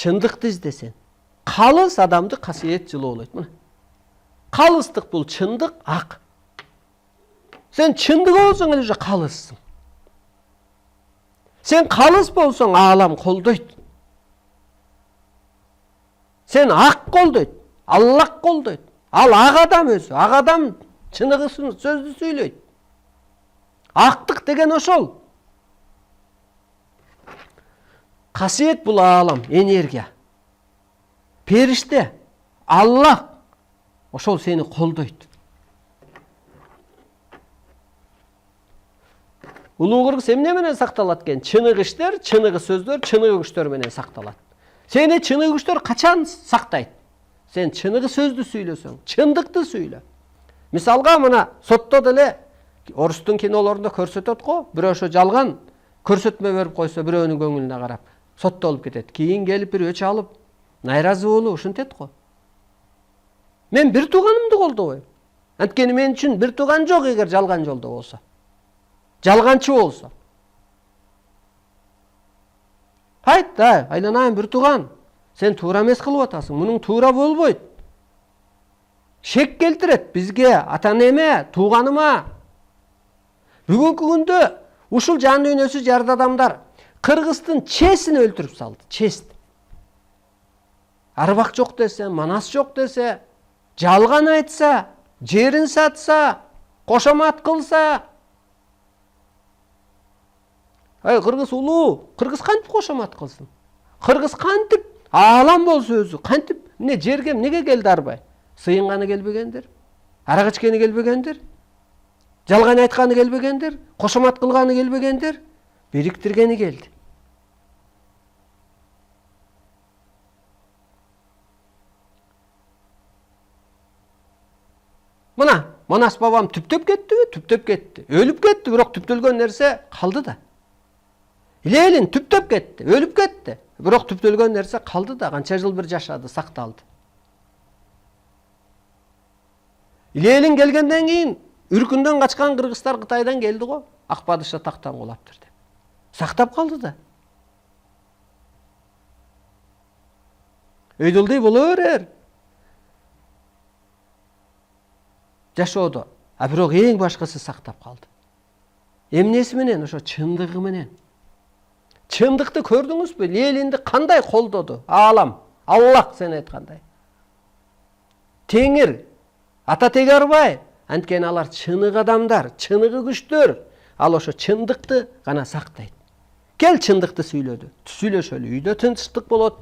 чындыкты издесең, калыс адамды касиет жылуу болот. Мына. Калыстык бул чындык, ак. Сен чындык болсоң эле уже калыссың. Сен калыс болсоң, аалам колдойт. Сен ак колдойт, Аллах колдойт. Ал ак адам өзү, ак адам чыныгысын сөздү сүйлөйт. Актык деген ошол. Касиет бул аалам, энергия. Периште, Аллах ошол сени колдойт. Улуу кыргыз эмне менен сакталат экен? Чыныгы иштер, чыныгы сөздөр, чыныгы күчтөр менен сакталат. Сени чыныгы күчтөр качан сактайт? Сен чыныгы сөздү сүйлөсөң, чындыкты сүйлө. Мисалга мына сотто деле орустун кинолорунда көрсөтөт го, бирөө ошо жалган көрсөтмө берип койсо, бирөөнүн көңүлүнө карап, соттолуп кетет. Кийин келип бир өч алып, найразы болуп ушинтет го. Мен бир тууганымды колдобойм. Анткени мен үчүн бир тууган жок эгер жалган жолдо болсо. Жалганчы болсо. Айт да, айланайын бир тууган. Сен туура эмес кылып атасың. Мунун туура болбойт. Шек келтирет бизге, ата-энеме, тууганыма. Бүгүнкү күндө ушул жан дүйнөсү жарды адамдар Кыргыздын чесин өлтүрүп салды. Чест. Арбак жок десе, манас жок десе, жалган айтса, жерин сатса, кошомат кылса. Кыргыз улуу, кыргыз кантип кошомат кылсын? Кыргыз кантип аалам болсо өзү, кантип эмне жерге эмнеге келди арбай? Сыйынганы келбегендир, арак ичкени келбегендир, жалган айтканы келбегендир, кошомат кылганы келбегендир, бириктиргени келди. Мына, Манас бабам түптөп кеттиби? Түптөп кетти. Өлүп кетти, бирок түптөлгөн нерсе калды да. Ленин түптөп кетти, өлүп кетти. Бирок түптөлгөн нерсе калды да, канча жыл бир жашады, сакталды. Ленин келгенден кийин үркүндөн качкан кыргыздар Кытайдан келди го, ак падыша тактан кулаптыр деп. Сактап калды да. Өйдөлдөй боло берер. Жашоодо, а бирок эң башкысы сактап калды. Эмнеси менен? Ошо чындыгы менен. Чындыкты көрдүңүзбү? Ленинди кандай колдоду? Аалам, Аллах сен айткандай. Теңир, ата тегербай, анткени алар чыныгы адамдар, чыныгы күчтөр. Ал ошо чындыкты гана сактайт. Кел чындыкты сүйлөдү. Сүйлөшөлү, үйдө тынчтык болот.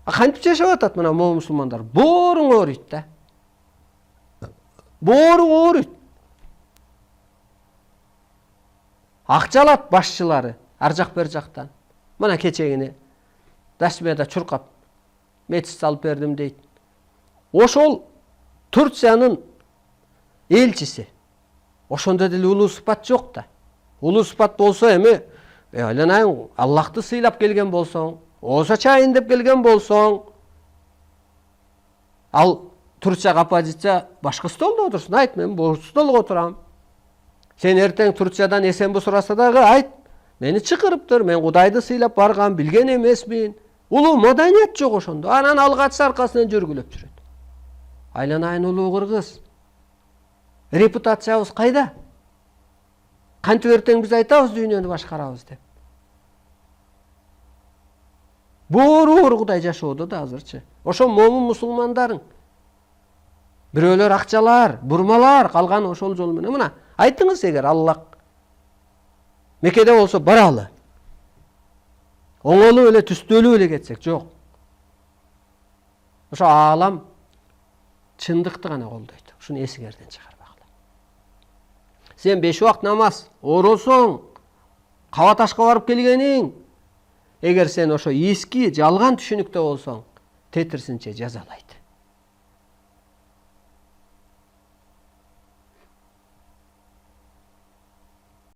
Кантип жашап атат мына мусулмандар? Бооруң ооруйт да. Бооруң ооруйт. Акча алат башчылары ар жак бер жактан. Мына кечегини Дашмеда чуркап мечит салып бердим дейт. Ошол Турциянын элчиси. Ошондо деле улуу сыпат жок да. Улуу сыпат болсо эми айланайын Аллахты сыйлап келген болсоң, ооза чайын деп келген болсоң, ал Турцияга оппозиция башка столдо отурсун. Айт, мен бул столго отурам. Сен эртең Турциядан эсенби сураса дагы айт, мени чакырыптыр, мен Кудайды сыйлап баргам, билген эмесмин. Улуу маданият жок ошондо. Анан алгачы аркасынан жөргүлөп жүрөт. Айланайын улуу кыргыз. Репутациябыз кайда? Кантип эртең биз айтабыз дүйнөнү башкарабыз деп. Боору Кудай жашоодо да азырчы. Ошо момун мусулмандарың. Бирөөлөр акчалар, бурмалар калган ошол жол менен. Мына айтыңыз эгер Аллах Мекеде болсо баралы. Оңолуп эле түстөлүп эле кетсек жок. Ошо аалам чындыкты гана колдойт. Ушуну эсиңерден чыгарбагыла. Сен 5 убакыт намаз оросоң, каба ташка барып келгениң, эгер сен ошо эски жалган түшүнүктө болсоң, тетирсинче жазалайт.